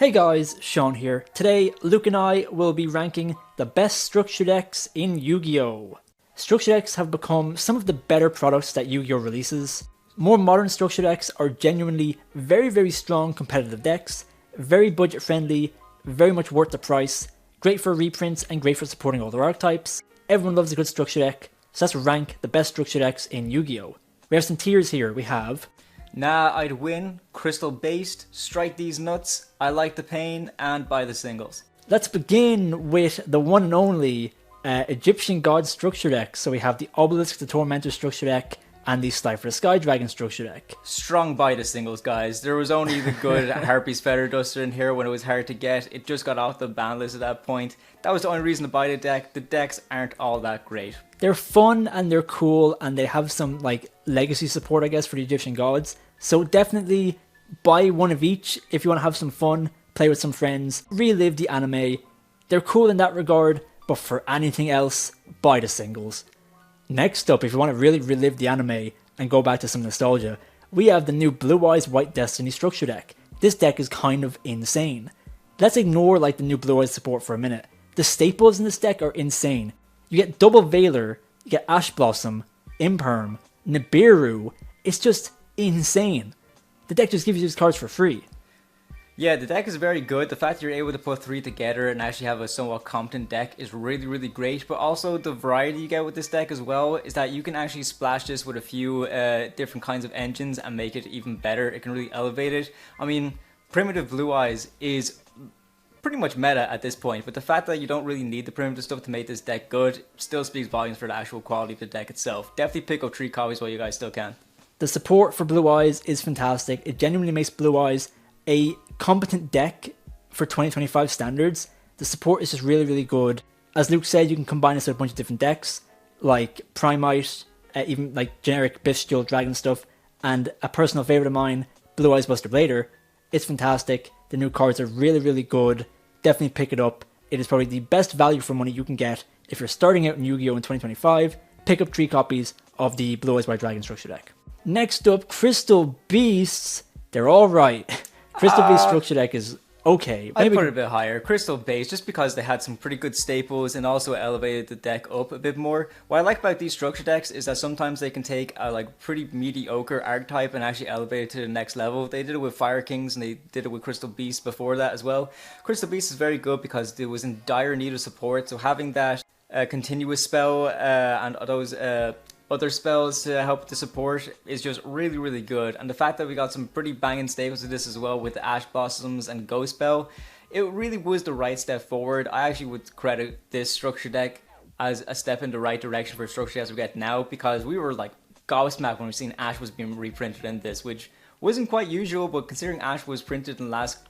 Hey guys, Sean here. Today, Luke and I will be ranking the best structure decks in Yu-Gi-Oh! Structure decks have become some of the better products that Yu-Gi-Oh! Releases. More modern structure decks are genuinely very strong competitive decks, very budget friendly, very much worth the price, great for reprints and great for supporting all their archetypes. Everyone loves a good structure deck, so let's rank the best structure decks in Yu-Gi-Oh! We have some tiers here. We have Nah, I'd win, crystal based, strike these nuts, I like the pain, and buy the singles. Let's begin with the one and only Egyptian God structure deck. So we have the Obelisk, the Tormentor structure deck, and the Slifer the Sky Dragon structure deck. Strong buy the singles, guys. There was only the good Harpy's Feather Duster in here when it was hard to get. It just got off the ban list at that point. That was the only reason to buy the deck. The decks aren't all that great. They're fun and they're cool and they have some like legacy support, I guess, for the Egyptian gods. So definitely buy one of each if you want to have some fun, play with some friends, relive the anime. They're cool in that regard, but for anything else, buy the singles. Next up, if you want to really relive the anime and go back to some nostalgia, we have the new Blue Eyes White Destiny structure deck. This deck is kind of insane. Let's ignore like the new Blue Eyes support for a minute. The staples in this deck are insane. You get Double Veiler, you get Ash Blossom, Imperm, Nibiru. It's just insane. The deck just gives you these cards for free. Yeah, the deck is very good. The fact you're able to put three together and actually have a somewhat competent deck is really great. But also the variety you get with this deck as well is that you can actually splash this with a few different kinds of engines and make it even better. It can really elevate it. I mean, Primitive Blue Eyes is pretty much meta at this point, but the fact that you don't really need the primitive stuff to make this deck good still speaks volumes for the actual quality of the deck itself. Definitely pick up 3 copies while you guys still can. The support for Blue Eyes is fantastic. It genuinely makes Blue Eyes a competent deck for 2025 standards. The support is just really good. As Luke said, you can combine this with a bunch of different decks, like Primite, even like generic Bestial Dragon stuff, and a personal favourite of mine, Blue Eyes Buster Blader. It's fantastic. The new cards are really good. Definitely pick it up. It is probably the best value for money you can get if you're starting out in Yu-Gi-Oh! In 2025. Pick up 3 copies of the Blue Eyes White Dragon structure deck. Next up, Crystal Beasts. They're alright. Crystal Beast structure deck is okay. I'd put it a bit higher. Crystal Base, just because they had some pretty good staples and also elevated the deck up a bit more. What I like about these structure decks is that sometimes they can take a like pretty mediocre archetype and actually elevate it to the next level. They did it with Fire Kings and they did it with Crystal Beast before that as well. Crystal Beast is very good because it was in dire need of support, so having that continuous spell and those other spells to help the support is just really good. And the fact that we got some pretty banging staples with this as well with the Ash Blossoms and Ghost Spell, it really was the right step forward. I actually would credit this structure deck as a step in the right direction for structure as we get now, because we were like gobsmacked when we seen Ash was being reprinted in this, which wasn't quite usual, but considering Ash was printed in the last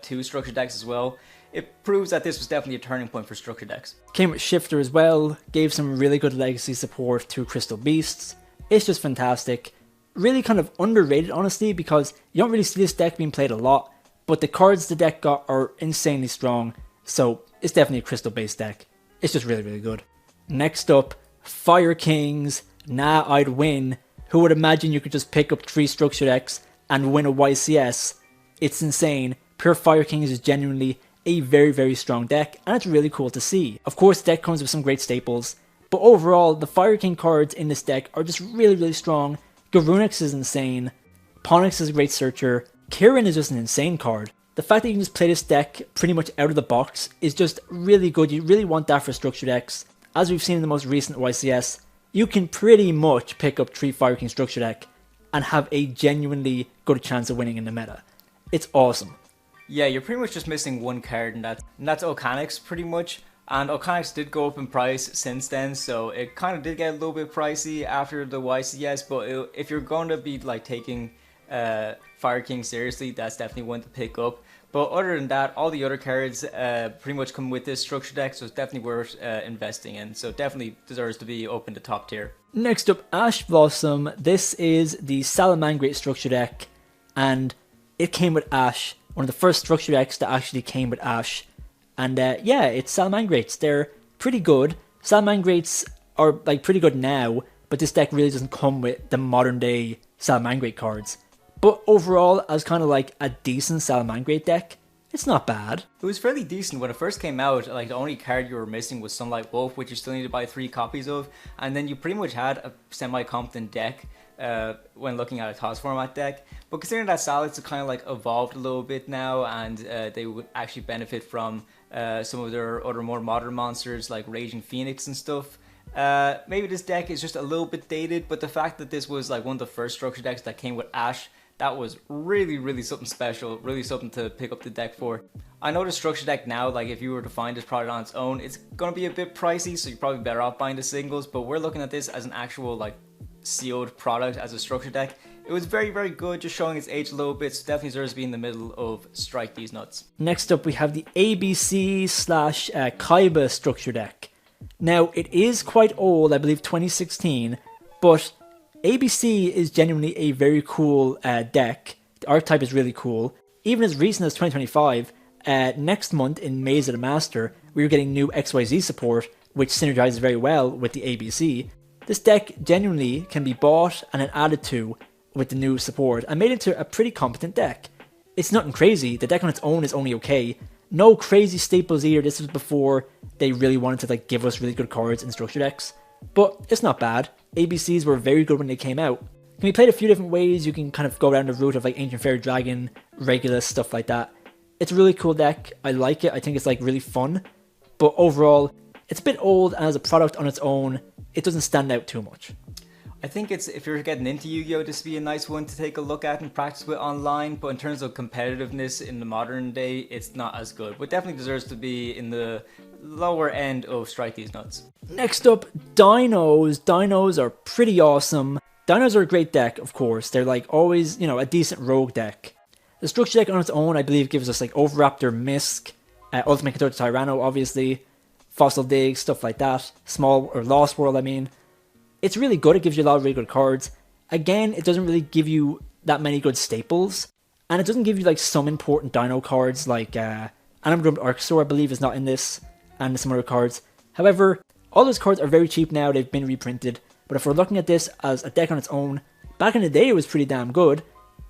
2 structure decks as well, it proves that this was definitely a turning point for structure decks. Came with Shifter as well, gave some really good legacy support to Crystal Beasts. It's just fantastic. Really kind of underrated, honestly, because you don't really see this deck being played a lot, but the cards the deck got are insanely strong, so it's definitely a Crystal based deck. It's just really good. Next up, Fire Kings. Nah, I'd win. Who would imagine you could just pick up 3 structure decks and win a YCS? It's insane. Pure Fire Kings is genuinely a very strong deck, and it's really cool to see. Of course, the deck comes with some great staples, but overall, the Fire King cards in this deck are just really strong. Garunix is insane. Ponix is a great searcher. Kirin is just an insane card. The fact that you can just play this deck pretty much out of the box is just really good. You really want that for structure decks. As we've seen in the most recent YCS, you can pretty much pick up 3 Fire King structure deck and have a genuinely good chance of winning in the meta. It's awesome. Yeah, you're pretty much just missing one card, and that's Ocanix pretty much. And Ocanix did go up in price since then, so it kind of did get a little bit pricey after the YCS, but if you're going to be like taking Fire King seriously, that's definitely one to pick up. But other than that, all the other cards pretty much come with this structure deck, so it's definitely worth investing in. So definitely deserves to be up in the top tier. Next up, Ash Blossom. This is the Salamangreat structure deck, and it came with Ash. One of the first structure decks that actually came with Ash. And yeah, it's Salamangreats. They're pretty good. Salamangreats are like pretty good now, but this deck really doesn't come with the modern day Salamangreat cards. But overall, as kind of like a decent Salamangreat deck, It's not bad. It was fairly decent when it first came out. Like, the only card you were missing was Sunlight Wolf, which you still need to buy 3 copies of, and then you pretty much had a semi-competent deck when looking at a TOS format deck. But considering that Salads have kind of like evolved a little bit now, and they would actually benefit from some of their other more modern monsters like Raging Phoenix and stuff, maybe this deck is just a little bit dated. But the fact that this was like one of the first structure decks that came with Ash, that was really something special, really something to pick up the deck for. I know the structure deck now, like if you were to find this product on its own, it's going to be a bit pricey, so you're probably better off buying the singles, but we're looking at this as an actual like sealed product as a structure deck. It was very good, just showing its age a little bit, so definitely deserves to be in the middle of Strike These Nuts. Next up we have the ABC slash Kaiba structure deck. Now it is quite old, I believe 2016, but ABC is genuinely a very cool deck. The archetype is really cool. Even as recent as 2025, next month in Maze of the Master, we are getting new XYZ support, which synergizes very well with the ABC. This deck genuinely can be bought and then added to with the new support and made into a pretty competent deck. It's nothing crazy, the deck on its own is only okay. No crazy staples either, this was before they really wanted to like give us really good cards in structure decks. But it's not bad. ABCs were very good when they came out. Can be played a few different ways. You can kind of go down the route of like Ancient Fairy Dragon, Regulus, stuff like that. It's a really cool deck. I like it. I think it's like really fun. But overall, it's a bit old, and as a product on its own, it doesn't stand out too much. I think it's, if you're getting into Yu-Gi-Oh, this would be a nice one to take a look at and practice with online, but in terms of competitiveness in the modern day, it's not as good, but definitely deserves to be in the lower end of Strike These Nuts. Next up, Dinos. Dinos are pretty awesome. Dinos are a great deck, of course. They're like always, you know, a decent rogue deck. The structure deck on its own, I believe, gives us like Overraptor, Misk, Ultimate Contorted Tyranno, obviously, Fossil Dig, stuff like that. Small or Lost World, I mean. It's really good. It gives you a lot of really good cards. Again, it doesn't really give you that many good staples, and it doesn't give you like some important Dino cards like Dragon Archfiend, I believe, is not in this, and some other cards. However, all those cards are very cheap now. They've been reprinted. But if we're looking at this as a deck on its own, back in the day it was pretty damn good.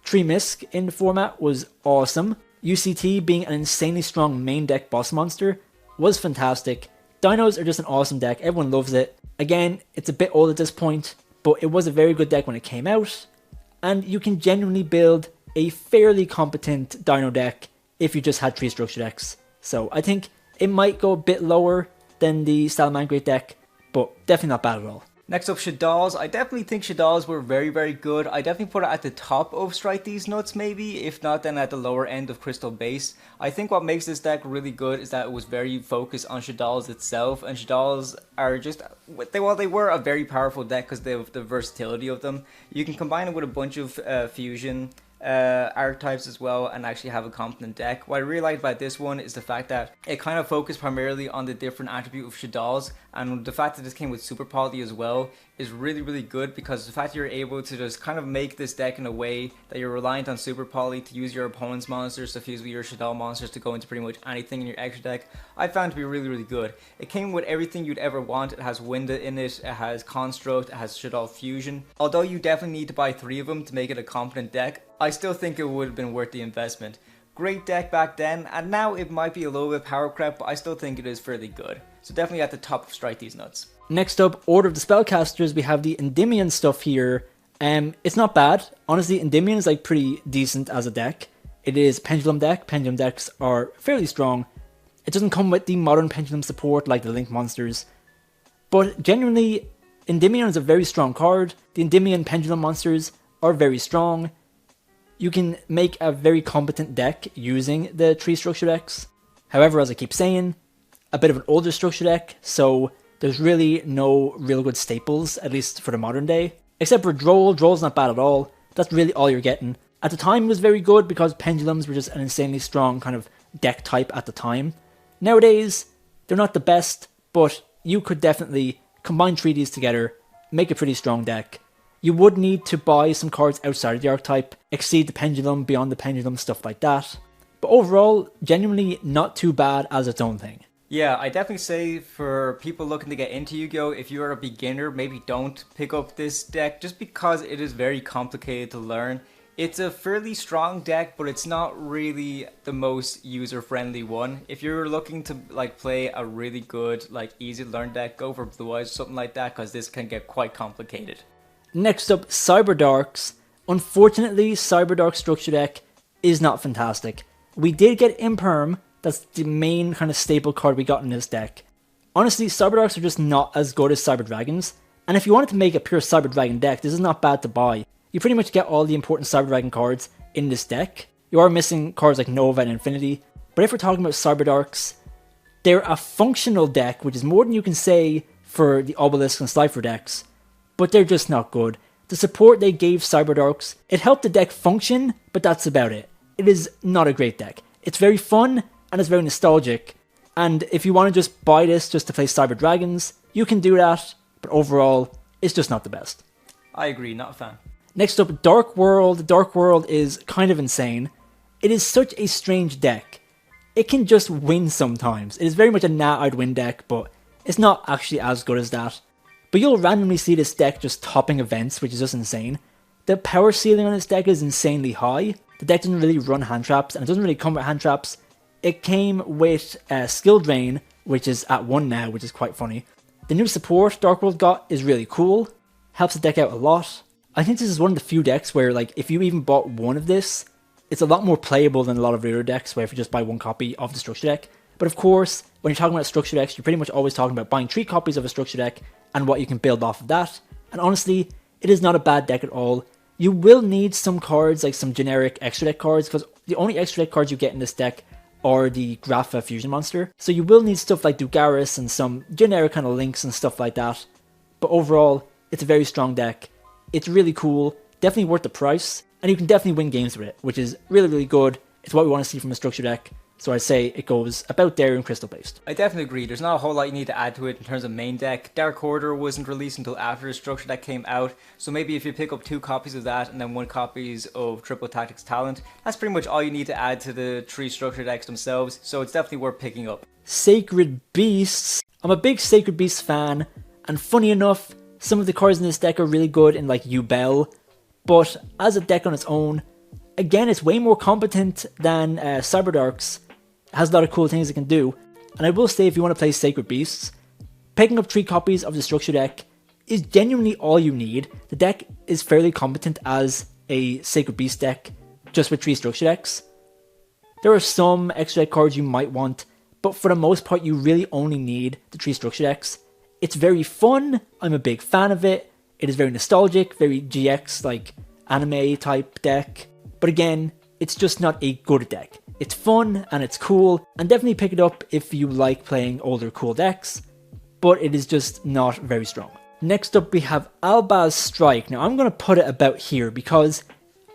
Tree Misk in the format was awesome. UCT being an insanely strong main deck boss monster was fantastic. Dinos are just an awesome deck. Everyone loves it. Again, it's a bit old at this point, but it was a very good deck when it came out, and you can genuinely build a fairly competent Dino deck if you just had 3 structure decks. So I think it might go a bit lower than the Salamangreat deck, but definitely not bad at all. Next up, Shaddolls. I definitely think Shaddolls were very good. I definitely put it at the top of Strike These Nuts, maybe. If not, then at the lower end of Crystal Base. I think what makes this deck really good is that it was very focused on Shaddolls itself. And Shaddolls are just, they were a very powerful deck because they have the versatility of them. You can combine it with a bunch of fusion archetypes as well and actually have a competent deck. What I really like about this one is the fact that it kind of focused primarily on the different attribute of Shaddolls, and the fact that this came with Super Poly as well is really good, because the fact you're able to just kind of make this deck in a way that you're reliant on Super Poly to use your opponent's monsters to fuse with your Shaddolls monsters to go into pretty much anything in your extra deck, I found to be really good. It came with everything you'd ever want. It has Winda in it, it has Construct, it has Shaddolls Fusion. Although you definitely need to buy 3 of them to make it a competent deck, I still think it would have been worth the investment. Great deck back then, and now it might be a little bit power crept, but I still think it is fairly good. So definitely at the top of Strike These Nuts. Next up, Order of the Spellcasters, we have the Endymion stuff here. It's not bad. Honestly, Endymion is like pretty decent as a deck. It is Pendulum deck. Pendulum decks are fairly strong. It doesn't come with the modern Pendulum support like the Link monsters. But genuinely, Endymion is a very strong card. The Endymion Pendulum monsters are very strong. You can make a very competent deck using the 3 structure decks. However, as I keep saying, a bit of an older structure deck, so there's really no real good staples, at least for the modern day. Except for Droll. Droll's not bad at all. That's really all you're getting. At the time it was very good because Pendulums were just an insanely strong kind of deck type at the time. Nowadays, they're not the best, but you could definitely combine 3 of these together, make a pretty strong deck. You would need to buy some cards outside of the archetype, exceed the Pendulum, beyond the Pendulum, stuff like that. But overall, genuinely not too bad as its own thing. Yeah, I definitely say for people looking to get into Yu-Gi-Oh, if you're a beginner, maybe don't pick up this deck just because it is very complicated to learn. It's a fairly strong deck, but it's not really the most user-friendly one. If you're looking to like play a really good, like easy to learn deck, go for Blue Eyes or something like that, because this can get quite complicated. Next up, Cyberdarks. Unfortunately, Cyberdark structure deck is not fantastic. We did get Imperm, that's the main kind of staple card we got in this deck. Honestly, Cyberdarks are just not as good as Cyber Dragons, and if you wanted to make a pure Cyber Dragon deck, this is not bad to buy. You pretty much get all the important Cyber Dragon cards in this deck. You are missing cards like Nova and Infinity, but if we're talking about Cyberdarks, they're a functional deck, which is more than you can say for the Obelisk and Slifer decks, but they're just not good. The support they gave Cyberdarks, it helped the deck function, but that's about it. It is not a great deck. It's very fun, and it's very nostalgic, and if you want to just buy this just to play Cyber Dragons, you can do that, but overall, it's just not the best. I agree, not a fan. Next up, Dark World. Dark World is kind of insane. It is such a strange deck. It can just win sometimes. It is very much a nah, I'd win deck, but it's not actually as good as that. But you'll randomly see this deck just topping events, which is just insane. The power ceiling on this deck is insanely high. The deck doesn't really run hand traps, and it doesn't really come with hand traps. It came with Skill Drain, which is at 1 now, which is quite funny. The new support Dark World got is really cool. Helps the deck out a lot. I think this is one of the few decks where, like, if you even bought one of this, it's a lot more playable than a lot of the other decks, where if you just buy one copy of the structure deck. But of course, when you're talking about structure decks, you're pretty much always talking about buying 3 copies of a structure deck and what you can build off of that. And honestly, it is not a bad deck at all. You will need some cards, like some generic extra deck cards, because the only extra deck cards you get in this deck are the Grapha Fusion Monster. So you will need stuff like Dugaris and some generic kind of links and stuff like that. But overall, it's a very strong deck. It's really cool, definitely worth the price, and you can definitely win games with it, which is really, really good. It's what we want to see from a structure deck, so I'd say it goes about there in crystal based. I definitely agree, there's not a whole lot you need to add to it in terms of main deck. Dark Order wasn't released until after the structure deck came out, so maybe if you pick up 2 copies of that and then 1 copies of Triple Tactics Talent, that's pretty much all you need to add to the 3 structure decks themselves, so it's definitely worth picking up. Sacred Beasts. I'm a big Sacred Beasts fan, and funny enough, some of the cards in this deck are really good in like Yubel, but as a deck on its own, again, it's way more competent than Cyberdarks. It has a lot of cool things it can do, and I will say if you want to play Sacred Beasts, picking up 3 copies of the structure deck is genuinely all you need. The deck is fairly competent as a Sacred Beast deck, just with 3 structure decks. There are some extra deck cards you might want, but for the most part you really only need the 3 structure decks. It's very fun, I'm a big fan of it, it is very nostalgic, very GX, like anime type deck, but again, it's just not a good deck. It's fun and it's cool, and definitely pick it up if you like playing older cool decks, but it is just not very strong. Next up we have Albaz Strike. Now I'm going to put it about here because,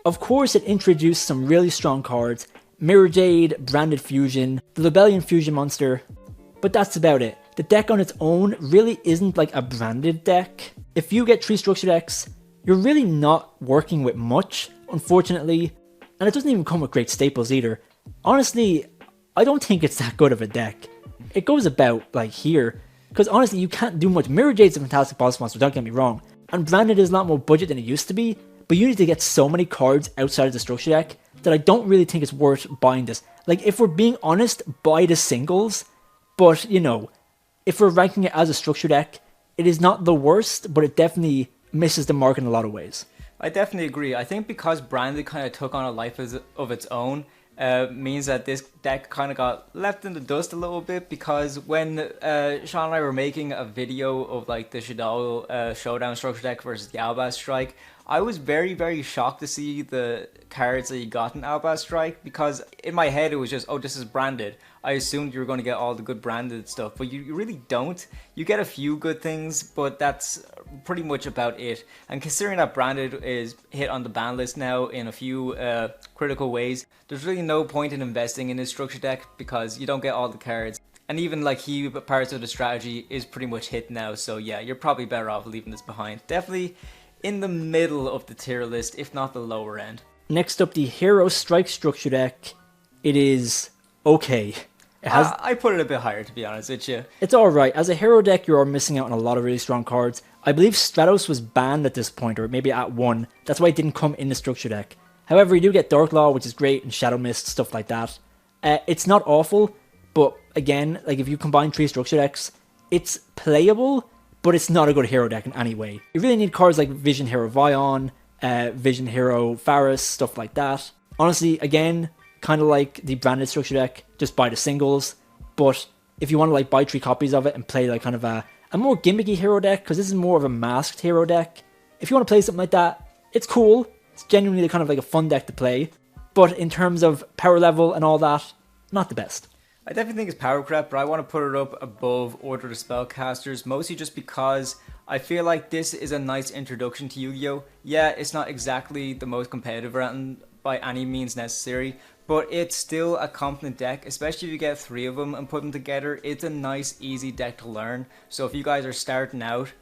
of course, it introduced some really strong cards, Mirror Jade, Branded Fusion, the Lebellion Fusion Monster, but that's about it. The deck on its own really isn't like a branded deck. If you get 3 structure decks, you're really not working with much, unfortunately, and it doesn't even come with great staples either. Honestly, I don't think it's that good of a deck. It goes about like here, because honestly you can't do much. Mirror Jade's a fantastic boss monster, don't get me wrong, and branded is a lot more budget than it used to be, but you need to get so many cards outside of the structure deck that I don't really think it's worth buying this. Like, if we're being honest, buy the singles, but you know, if we're ranking it as a structure deck, it is not the worst, but it definitely misses the mark in a lot of ways. I definitely agree. I think because Branded kind of took on a life of its own, means that this deck kind of got left in the dust a little bit, because when Sean and I were making a video of like the Shaddolls Showdown structure deck versus the Albaz Strike, I was very, very shocked to see the cards that you got in Albaz Strike, because in my head it was just, oh, this is branded. I assumed you were going to get all the good branded stuff, but you really don't. You get a few good things, but that's pretty much about it. And considering that branded is hit on the ban list now in a few critical ways, there's really no point in investing in this structure deck because you don't get all the cards. And even like parts of the strategy is pretty much hit now, so yeah, you're probably better off leaving this behind. Definitely in the middle of the tier list, if not the lower end. Next up, the Hero Strike structure deck. It is okay. I put it a bit higher, to be honest with you. It's alright. As a hero deck, you are missing out on a lot of really strong cards. I believe Stratos was banned at this point, or maybe at 1. That's why it didn't come in the structure deck. However, you do get Dark Law, which is great, and Shadow Mist, stuff like that. It's not awful, but again, like if you combine 3 structure decks, it's playable, but it's not a good hero deck in any way. You really need cards like Vision Hero Vion, Vision Hero Faris, stuff like that. Honestly, again, kind of like the branded structure deck, just buy the singles. But if you want to like buy 3 copies of it and play like kind of a more gimmicky hero deck, because this is more of a masked hero deck, if you want to play something like that, it's cool. It's genuinely kind of like a fun deck to play. But in terms of power level and all that, not the best. I definitely think it's power crap, but I want to put it up above Order of Spellcasters, mostly just because I feel like this is a nice introduction to Yu-Gi-Oh! Yeah, it's not exactly the most competitive round by any means necessary, but it's still a competent deck, especially if you get 3 of them and put them together. It's a nice, easy deck to learn, so if you guys are starting out,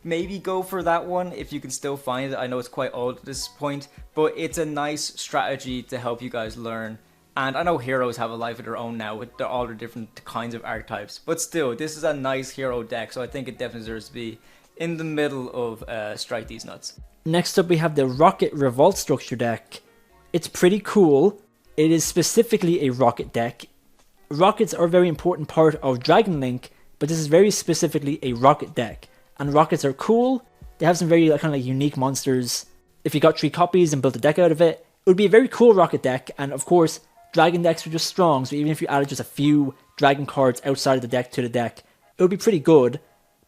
maybe go for that one if you can still find it. I know it's quite old at this point, but it's a nice strategy to help you guys learn. And I know heroes have a life of their own now with all their different kinds of archetypes. But still, this is a nice hero deck, so I think it definitely deserves to be in the middle of Strike These Nuts. Next up, we have the Rocket Revolt structure deck. It's pretty cool. It is specifically a rocket deck. Rockets are a very important part of Dragon Link, but this is very specifically a rocket deck. And rockets are cool. They have some very kind of like unique monsters. If you got 3 copies and built a deck out of it, it would be a very cool rocket deck. And of course, Dragon decks are just strong, so even if you added just a few Dragon cards outside of the deck to the deck, it would be pretty good.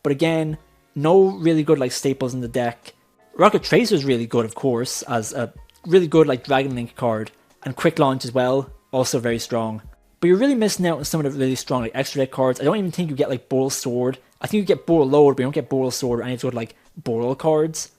But again, no really good like staples in the deck. Rocket Tracer is really good, of course, as a really good like Dragon Link card, and Quick Launch as well, also very strong. But you're really missing out on some of the really strong like extra deck cards. I don't even think you get like Boral Sword. I think you get Boral Load, but you don't get Boral Sword or any sort of like Boral cards.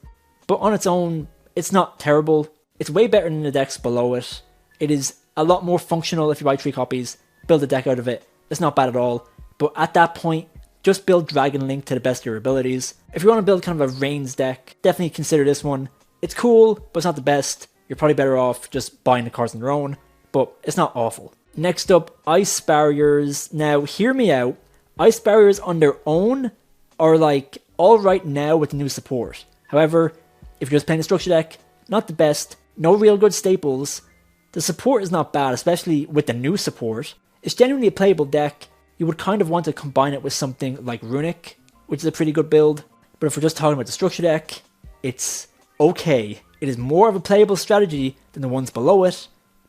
But on its own, it's not terrible. It's way better than the decks below it. It is a lot more functional if you buy 3 copies, build a deck out of it. It's not bad at all. But at that point, just build Dragon Link to the best of your abilities. If you want to build kind of a Reigns deck, definitely consider this one. It's cool, but it's not the best. You're probably better off just buying the cards on their own, but it's not awful. Next up, Ice Barriers. Now, hear me out. Ice Barriers on their own are like alright now with the new support. However, if you're just playing a structure deck, not the best. No real good staples. The support is not bad, especially with the new support. It's genuinely a playable deck. You would kind of want to combine it with something like Runic, which is a pretty good build. But if we're just talking about the structure deck, it's okay. It is more of a playable strategy than the ones below it,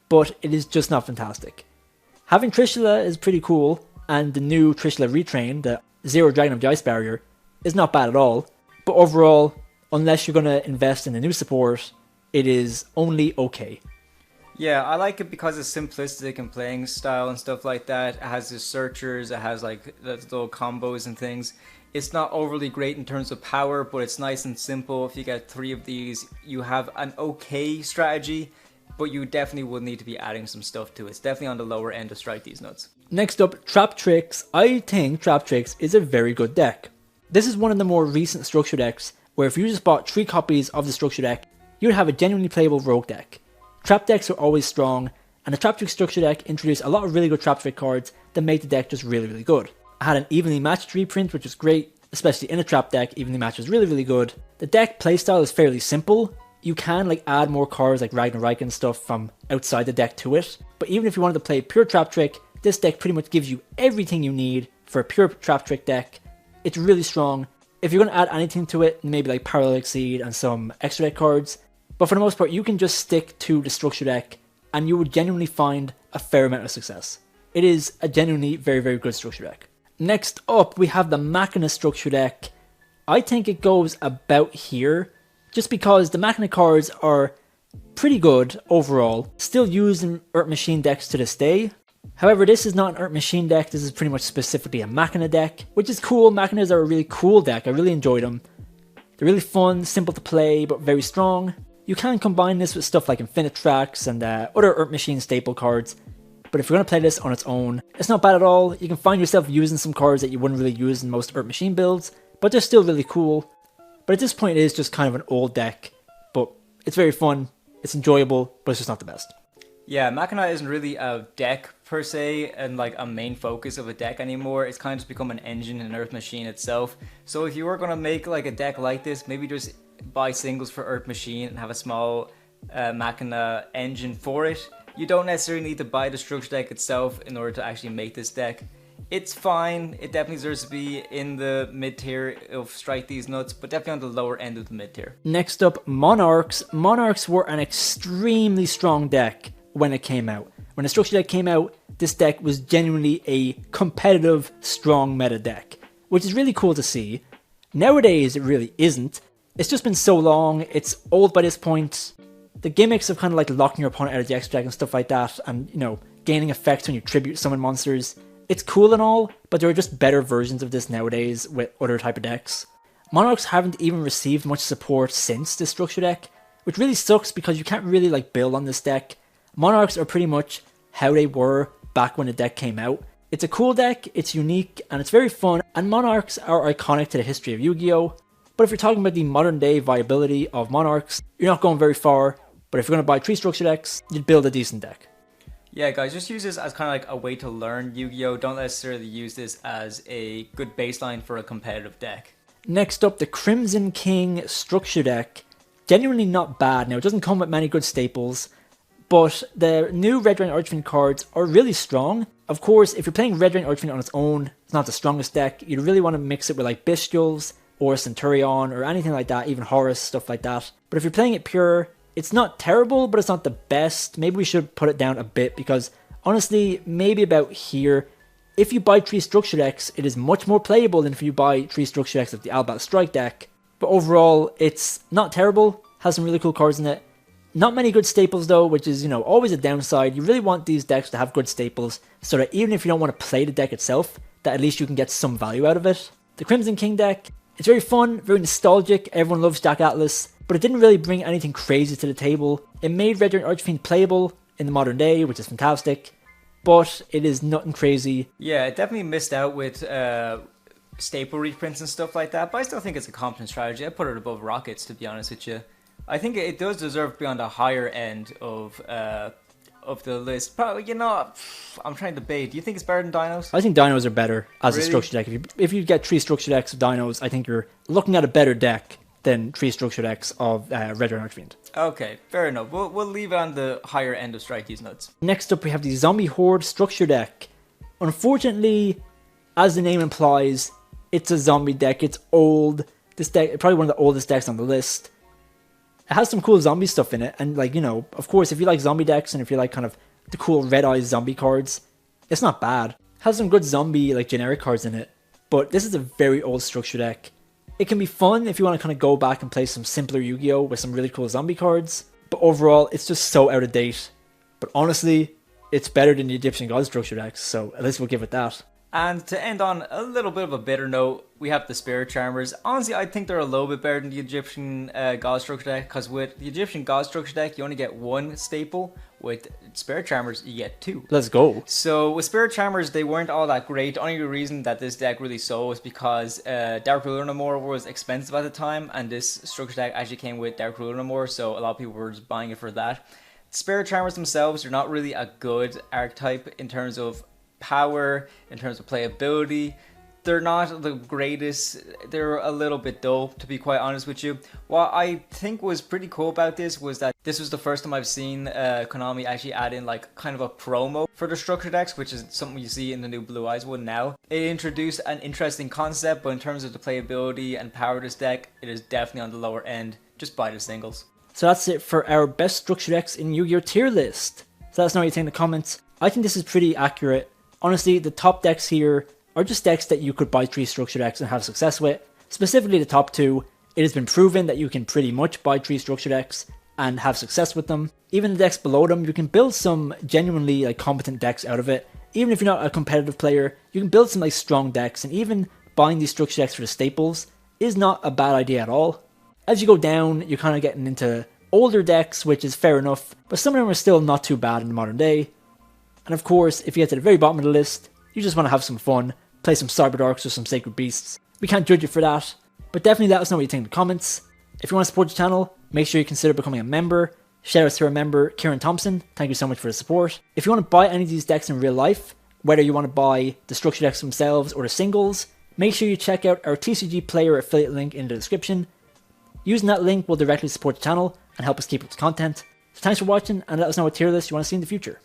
but it is just not fantastic. Having Trishula is pretty cool, and the new Trishula Retrain, the Zero Dragon of the Ice Barrier, is not bad at all. But overall, unless you're going to invest in the new support, it is only okay. Yeah, I like it because it's simplistic in playing style and stuff like that. It has the searchers, it has like the little combos and things. It's not overly great in terms of power, but it's nice and simple. If you get 3 of these, you have an okay strategy, but you definitely would need to be adding some stuff to it. It's definitely on the lower end of Strike These Nuts. Next up, Traptrix. I think Traptrix is a very good deck. This is one of the more recent structure decks, where if you just bought 3 copies of the structure deck, you'd have a genuinely playable rogue deck. Trap decks are always strong, and the Traptrix structure deck introduced a lot of really good Traptrix cards that made the deck just really, really good. I had an evenly matched reprint, which was great, especially in a trap deck. Evenly matched was really, really good. The deck playstyle is fairly simple. You can like add more cards like Ragnarok and stuff from outside the deck to it, but even if you wanted to play pure Traptrix, this deck pretty much gives you everything you need for a pure Traptrix deck. It's really strong. If you're going to add anything to it, maybe like Parallel Exceed and some extra deck cards, but for the most part, you can just stick to the structure deck and you would genuinely find a fair amount of success. It is a genuinely very, very good structure deck. Next up, we have the Machina structure deck. I think it goes about here, just because the Machina cards are pretty good overall, still used in Earth Machine decks to this day. However, this is not an Earth Machine deck, this is pretty much specifically a Machina deck, which is cool. Machinas are a really cool deck, I really enjoy them. They're really fun, simple to play, but very strong. You can combine this with stuff like Infinite Tracks and other Earth Machine staple cards, but if you're going to play this on its own, it's not bad at all. You can find yourself using some cards that you wouldn't really use in most Earth Machine builds, but they're still really cool. But at this point, it is just kind of an old deck, but it's very fun, it's enjoyable, but it's just not the best. Yeah, Machina isn't really a deck per se and like a main focus of a deck anymore. It's kind of just become an engine in Earth Machine itself. So if you were going to make like a deck like this, maybe just buy singles for Earth Machine and have a small Machina engine for it. You don't necessarily need to buy the structure deck itself in order to actually make this deck. It's fine, it definitely deserves to be in the mid tier of Strike These Nuts, but definitely on the lower end of the mid tier. Next up, Monarchs. Monarchs were an extremely strong deck when it came out. When the structure deck came out, this deck was genuinely a competitive, strong meta deck, which is really cool to see. Nowadays, it really isn't. It's just been so long, it's old by this point. The gimmicks of kind of like locking your opponent out of the extra deck and stuff like that, and, you know, gaining effects when you tribute summon monsters, it's cool and all, but there are just better versions of this nowadays with other type of decks. Monarchs haven't even received much support since this structure deck, which really sucks because you can't really like build on this deck. Monarchs are pretty much how they were back when the deck came out. It's a cool deck, it's unique, and it's very fun, and Monarchs are iconic to the history of Yu-Gi-Oh! But if you're talking about the modern day viability of Monarchs, you're not going very far, but if you're going to buy 3 structure decks, you'd build a decent deck. Yeah guys, just use this as kind of like a way to learn Yu-Gi-Oh! Don't necessarily use this as a good baseline for a competitive deck. Next up, the Crimson King structure deck. Genuinely not bad. Now, it doesn't come with many good staples, but the new Red Dragon Archfiend cards are really strong. Of course, if you're playing Red Dragon Archfiend on its own, it's not the strongest deck. You'd really want to mix it with like Bestials or Centurion or anything like that, even Horus, stuff like that. But if you're playing it pure, it's not terrible, but it's not the best. Maybe we should put it down a bit because, honestly, maybe about here, if you buy 3 structure decks, it is much more playable than if you buy 3 structure decks of the Albat Strike deck. But overall, it's not terrible, has some really cool cards in it. Not many good staples though, which is, you know, always a downside. You really want these decks to have good staples, so that even if you don't want to play the deck itself, that at least you can get some value out of it. The Crimson King deck, it's very fun, very nostalgic, everyone loves Jack Atlas, but it didn't really bring anything crazy to the table. It made Red Dragon Archfiend playable in the modern day, which is fantastic, but it is nothing crazy. Yeah, it definitely missed out with staple reprints and stuff like that, but I still think it's a competent strategy. I put it above Rockets, to be honest with you. I think it does deserve to be on the higher end of the list. Probably, you know, I'm trying to debate. Do you think it's better than Dinos? I think Dinos are better as Really? a structure deck. If you get 3 structure decks of Dinos, I think you're looking at a better deck than 3 structure decks of Red Dragon Archfiend. Okay, fair enough. We'll leave it on the higher end of Strike These Nuts. Next up, we have the Zombie Horde structure deck. Unfortunately, as the name implies, it's a zombie deck. It's old. This deck, probably one of the oldest decks on the list. It has some cool zombie stuff in it, and like, you know, of course, if you like zombie decks and if you like kind of the cool Red Eyes zombie cards, it's not bad. It has some good zombie like generic cards in it, but this is a very old structure deck. It can be fun if you want to kind of go back and play some simpler Yu-Gi-Oh! With some really cool zombie cards, but overall, it's just so out of date. But honestly, it's better than the Egyptian God structure decks, so at least we'll give it that. And to end on a little bit of a bitter note, we have the Spirit Charmers. Honestly, I think they're a little bit better than the Egyptian God structure deck, because with the Egyptian God structure deck, you only get 1 staple. With Spirit Charmers, you get 2. Let's go. So with Spirit Charmers, they weren't all that great. The only reason that this deck really sold was because Dark Ruler No More was expensive at the time, and this structure deck actually came with Dark Ruler No More, so a lot of people were just buying it for that. Spirit Charmers themselves are not really a good archetype in terms of power, in terms of playability. They're not the greatest. They're a little bit dull, to be quite honest with you. What I think was pretty cool about this was that this was the first time I've seen Konami actually add in like kind of a promo for the structure decks, which is something you see in the new Blue Eyes one now. It introduced an interesting concept, but in terms of the playability and power of this deck, it is definitely on the lower end. Just buy the singles. So that's it for our best structure decks in Yu-Gi-Oh! Tier list. So let us know what you think in the comments. I think this is pretty accurate. Honestly, the top decks here are just decks that you could buy 3 structure decks and have success with. Specifically the top 2, it has been proven that you can pretty much buy 3 structure decks and have success with them. Even the decks below them, you can build some genuinely like competent decks out of it. Even if you're not a competitive player, you can build some like strong decks, and even buying these structure decks for the staples is not a bad idea at all. As you go down, you're kind of getting into older decks, which is fair enough, but some of them are still not too bad in the modern day. And of course, if you get to the very bottom of the list, you just want to have some fun, play some Cyberdarks or some Sacred Beasts. We can't judge you for that, but definitely let us know what you think in the comments. If you want to support the channel, make sure you consider becoming a member. Shout out to our member, Kieran Thompson. Thank you so much for the support. If you want to buy any of these decks in real life, whether you want to buy the structure decks themselves or the singles, make sure you check out our TCG player affiliate link in the description. Using that link will directly support the channel and help us keep up the content. So thanks for watching, and let us know what tier list you want to see in the future.